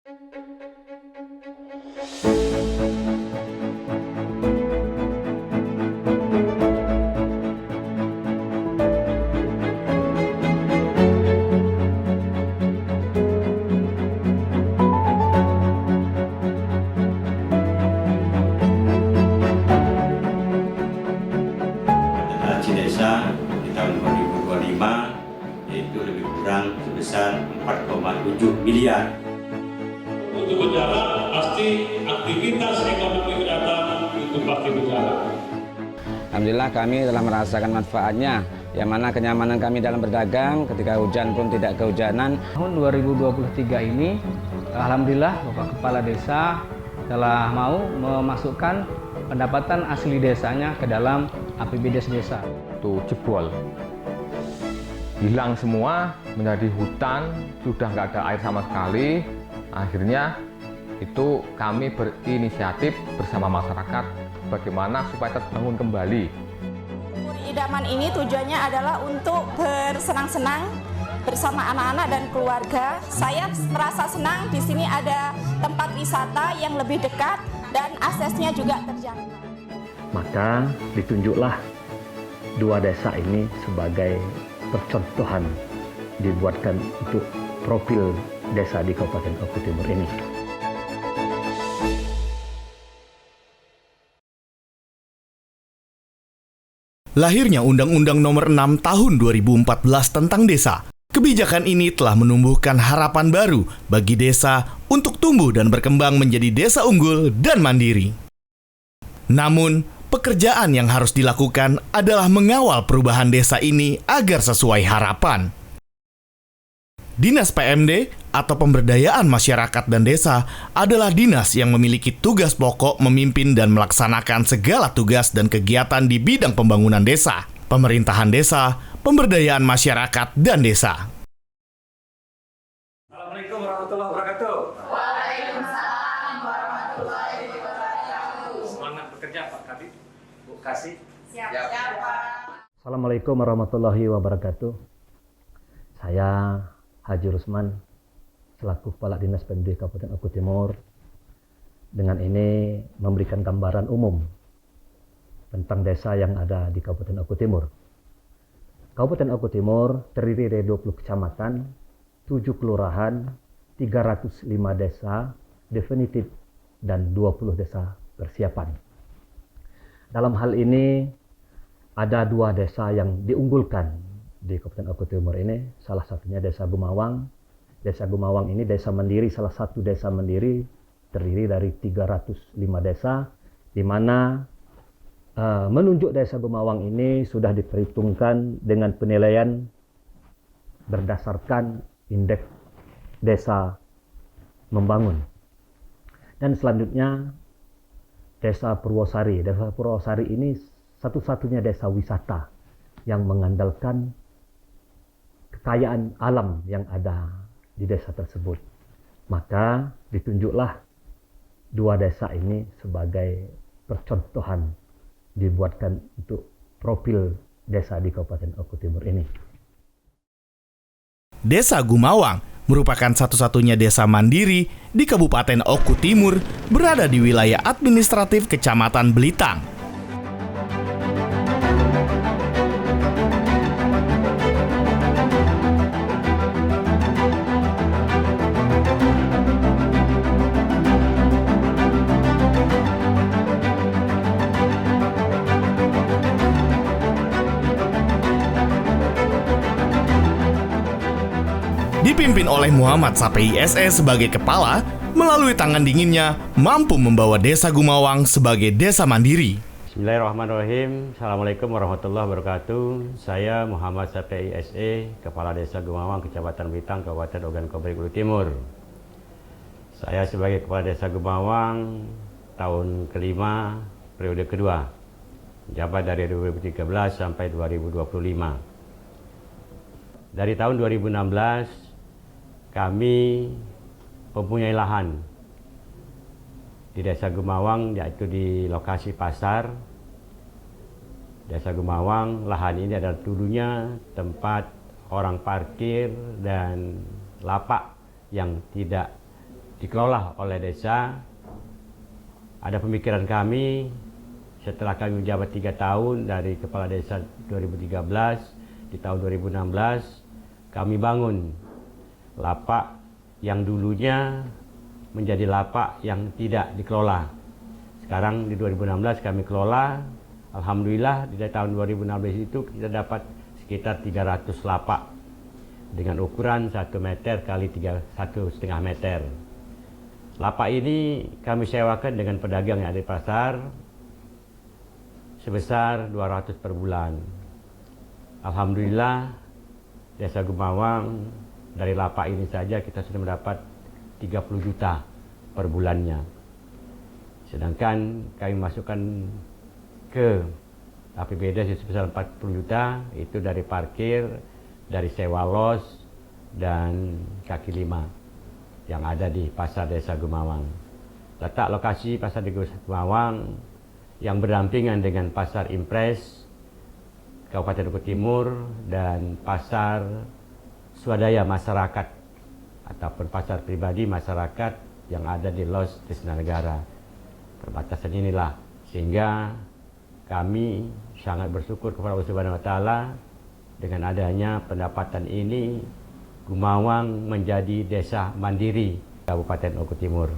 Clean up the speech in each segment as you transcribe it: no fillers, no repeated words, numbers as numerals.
Haji desa di tahun 2025 yaitu lebih kurang sebesar 4,7 miliar. Untuk berjalan, pasti aktivitas ekonomi ke datang itu pasti berjalan. Alhamdulillah kami telah merasakan manfaatnya, yang mana kenyamanan kami dalam berdagang ketika hujan pun tidak kehujanan. Tahun 2023 ini, alhamdulillah Bapak Kepala Desa telah mau memasukkan pendapatan asli desanya ke dalam APBD desa. Itu jebol, hilang semua, menjadi hutan, sudah nggak ada air sama sekali. Akhirnya itu kami berinisiatif bersama masyarakat bagaimana supaya terbangun kembali. Umur Idaman ini tujuannya adalah untuk bersenang-senang bersama anak-anak dan keluarga. Saya merasa senang di sini ada tempat wisata yang lebih dekat dan aksesnya juga terjangkau. Maka ditunjuklah dua desa ini sebagai percontohan dibuatkan untuk profil desa di Kabupaten Oku Timur ini. Lahirnya Undang-Undang Nomor 6 Tahun 2014 tentang Desa. Kebijakan ini telah menumbuhkan harapan baru bagi desa untuk tumbuh dan berkembang menjadi desa unggul dan mandiri. Namun, pekerjaan yang harus dilakukan adalah mengawal perubahan desa ini agar sesuai harapan. Dinas PMD atau Pemberdayaan Masyarakat dan Desa adalah dinas yang memiliki tugas pokok memimpin dan melaksanakan segala tugas dan kegiatan di bidang pembangunan desa, pemerintahan desa, pemberdayaan masyarakat, dan desa. Assalamualaikum warahmatullahi wabarakatuh. Waalaikumsalam warahmatullahi wabarakatuh. Semangat bekerja Pak Kadip, Bu Kasih. Siap, Pak. Assalamualaikum warahmatullahi wabarakatuh. Saya Haji Rusman, selaku Kepala Dinas PMD Kabupaten Oku Timur, dengan ini memberikan gambaran umum tentang desa yang ada di Kabupaten Oku Timur. Kabupaten Oku Timur terdiri dari 20 kecamatan, 7 kelurahan, 305 desa definitif, dan 20 desa persiapan. Dalam hal ini, ada 2 desa yang diunggulkan di Kabupaten Oku Timur ini, salah satunya Desa Gumawang. Desa Gumawang ini desa mandiri, salah satu desa mandiri terdiri dari 305 desa, di mana menunjuk Desa Gumawang ini sudah diperhitungkan dengan penilaian berdasarkan indeks desa membangun. Dan selanjutnya Desa Purwosari. Desa Purwosari ini satu-satunya desa wisata yang mengandalkan kekayaan alam yang ada di desa tersebut. Maka ditunjuklah 2 desa ini sebagai percontohan dibuatkan untuk profil desa di Kabupaten Oku Timur ini. Desa Gumawang merupakan satu-satunya desa mandiri di Kabupaten Oku Timur berada di wilayah administratif Kecamatan Belitang. Dipimpin oleh Muhammad Sapei SE sebagai kepala, melalui tangan dinginnya mampu membawa Desa Gumawang sebagai desa mandiri. Bismillahirrahmanirrahim. Assalamualaikum warahmatullahi wabarakatuh. Saya Muhammad Sapei SE, Kepala Desa Gumawang, Kecamatan Belitang, Kabupaten Ogan Komering Ulu Timur. Saya sebagai Kepala Desa Gumawang tahun kelima, periode kedua, jabat dari 2013 sampai 2025. Dari tahun 2016 kami mempunyai lahan di Desa Gumawang, yaitu di lokasi pasar Desa Gumawang. Lahan ini adalah dulunya tempat orang parkir dan lapak yang tidak dikelola oleh desa. Ada pemikiran kami setelah kami menjabat 3 tahun dari kepala desa 2013, di tahun 2016 kami bangun lapak yang dulunya menjadi lapak yang tidak dikelola. Sekarang di 2016 kami kelola. Alhamdulillah di tahun 2016 itu kita dapat sekitar 300 lapak dengan ukuran 1 meter kali 1,5 meter. Lapak ini kami sewakan dengan pedagang yang ada di pasar sebesar 200 per bulan. Alhamdulillah Desa Gumawang dari lapak ini saja kita sudah mendapat 30 juta per bulannya. Sedangkan kami masukkan ke APBD sebesar 40 juta itu dari parkir, dari sewa los dan kaki lima yang ada di pasar Desa Gumawang. Letak lokasi pasar Desa Gumawang yang berdampingan dengan pasar Impres Kabupaten Oku Timur dan pasar swadaya masyarakat ataupun pasar pribadi masyarakat yang ada di Los Tisnanegara. Perbatasan inilah sehingga kami sangat bersyukur kepada Allah Subhanahu wa taala dengan adanya pendapatan ini Gumawang menjadi desa mandiri Kabupaten Oku Timur.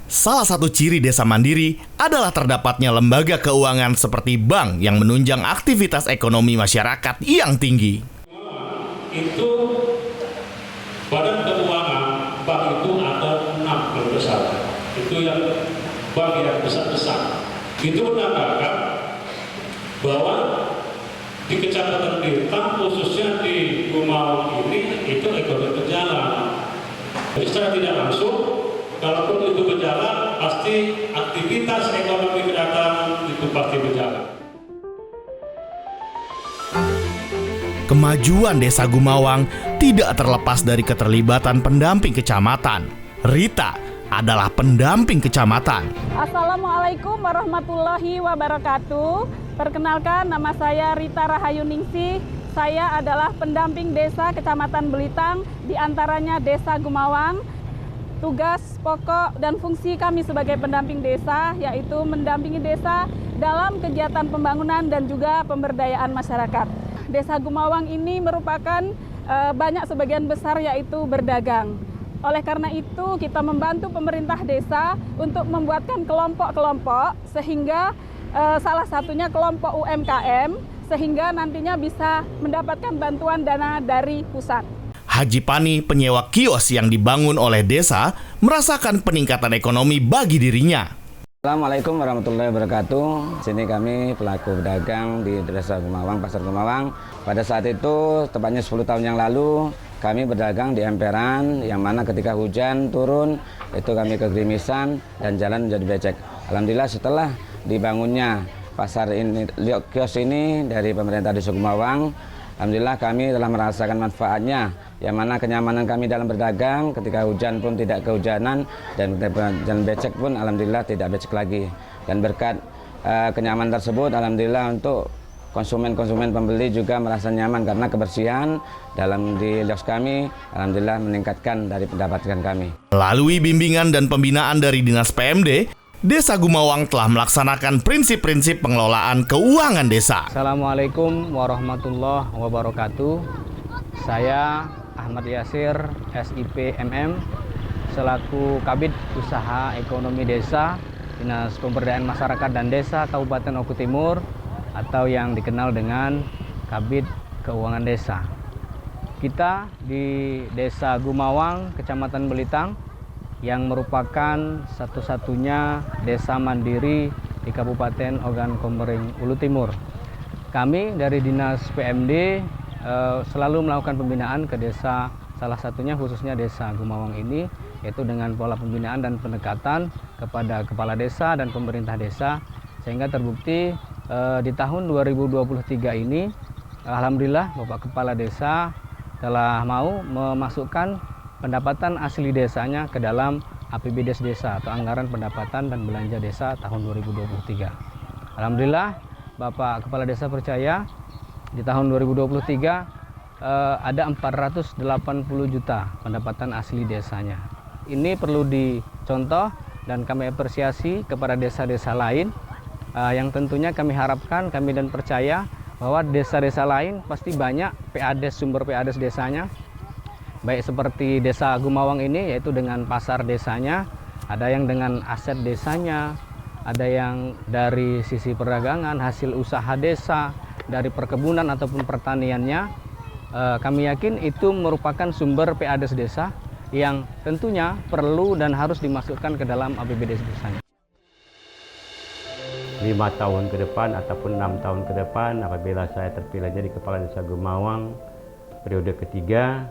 Salah satu ciri desa mandiri adalah terdapatnya lembaga keuangan seperti bank yang menunjang aktivitas ekonomi masyarakat yang tinggi. Itu badan keuangan bank itu ada 6 yang besar. Itu yang bank yang besar-besar. Itu menandakan bahwa di Kecamatan Bintang khususnya di Gumawang ini itu ekonomi berjalan. Jadi secara tidak langsung, kalaupun itu berjalan, pasti aktivitas ekonomi kedatangan itu pasti berjalan. Kemajuan Desa Gumawang tidak terlepas dari keterlibatan pendamping kecamatan. Rita adalah pendamping kecamatan. Assalamualaikum warahmatullahi wabarakatuh. Perkenalkan, nama saya Rita Rahayu Ningsih. Saya adalah pendamping desa Kecamatan Belitang, diantaranya Desa Gumawang. Tugas pokok dan fungsi kami sebagai pendamping desa yaitu mendampingi desa dalam kegiatan pembangunan dan juga pemberdayaan masyarakat. Desa Gumawang ini merupakan banyak sebagian besar yaitu berdagang. Oleh karena itu kita membantu pemerintah desa untuk membuatkan kelompok-kelompok sehingga salah satunya kelompok UMKM sehingga nantinya bisa mendapatkan bantuan dana dari pusat. Haji Pani, penyewa kios yang dibangun oleh desa, merasakan peningkatan ekonomi bagi dirinya. Assalamualaikum warahmatullahi wabarakatuh. Sini kami pelaku pedagang di Desa Gumawang, Pasar Gumawang. Pada saat itu, tepatnya 10 tahun yang lalu, kami berdagang di emperan, yang mana ketika hujan turun, itu kami kegerimisan dan jalan menjadi becek. Alhamdulillah setelah dibangunnya pasar ini, kios ini dari pemerintah Desa Gumawang, alhamdulillah kami telah merasakan manfaatnya, yang mana kenyamanan kami dalam berdagang, ketika hujan pun tidak kehujanan, dan jalan becek pun alhamdulillah tidak becek lagi. Dan berkat kenyamanan tersebut, alhamdulillah untuk konsumen-konsumen pembeli juga merasa nyaman karena kebersihan dalam di kios kami, alhamdulillah meningkatkan dari pendapatan kami. Melalui bimbingan dan pembinaan dari Dinas PMD, Desa Gumawang telah melaksanakan prinsip-prinsip pengelolaan keuangan desa. Assalamualaikum warahmatullahi wabarakatuh. Saya Ahmad Yasir, SIP MM, selaku Kabid Usaha Ekonomi Desa, Dinas Pemberdayaan Masyarakat dan Desa Kabupaten Oku Timur, atau yang dikenal dengan Kabid Keuangan Desa. Kita di Desa Gumawang, Kecamatan Belitang, yang merupakan satu-satunya desa mandiri di Kabupaten Ogan Komering Ulu Timur. Kami dari Dinas PMD selalu melakukan pembinaan ke desa, salah satunya khususnya Desa Gumawang ini, yaitu dengan pola pembinaan dan pendekatan kepada kepala desa dan pemerintah desa, sehingga terbukti di tahun 2023 ini, alhamdulillah Bapak Kepala Desa telah mau memasukkan pendapatan asli desanya ke dalam APBD desa atau anggaran pendapatan dan belanja desa tahun 2023. Alhamdulillah Bapak Kepala Desa percaya di tahun 2023 ada 480 juta pendapatan asli desanya. ini perlu dicontoh dan kami apresiasi kepada desa-desa lain yang tentunya kami harapkan, kami dan percaya bahwa desa-desa lain pasti banyak PADES, sumber PADES desanya. Baik seperti desa Gumawang ini, yaitu dengan pasar desanya, ada yang dengan aset desanya, ada yang dari sisi perdagangan, hasil usaha desa, dari perkebunan ataupun pertaniannya. Kami yakin itu merupakan sumber PADES desa yang tentunya perlu dan harus dimasukkan ke dalam APBD desanya. 5 tahun ke depan ataupun 6 tahun ke depan apabila saya terpilih jadi Kepala Desa Gumawang periode ketiga,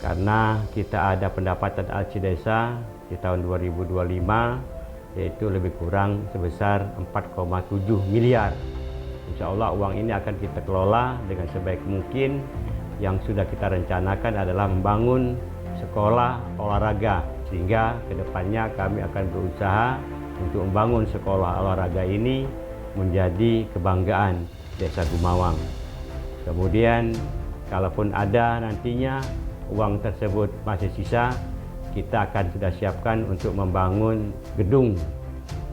karena kita ada pendapatan alci desa di tahun 2025 yaitu lebih kurang sebesar 4,7 miliar. Insya Allah uang ini akan kita kelola dengan sebaik mungkin. Yang sudah kita rencanakan adalah membangun sekolah olahraga, sehingga kedepannya kami akan berusaha untuk membangun sekolah olahraga ini menjadi kebanggaan Desa Gumawang. Kemudian kalaupun ada nantinya uang tersebut masih sisa, kita akan sudah siapkan untuk membangun gedung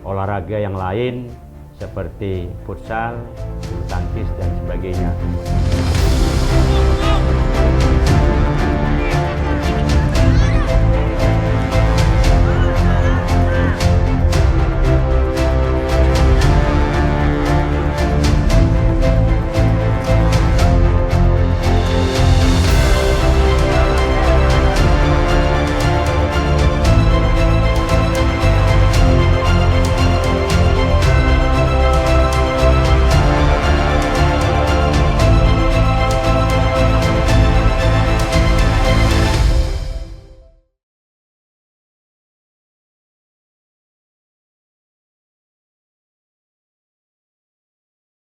olahraga yang lain seperti futsal, bulu tangkis dan sebagainya.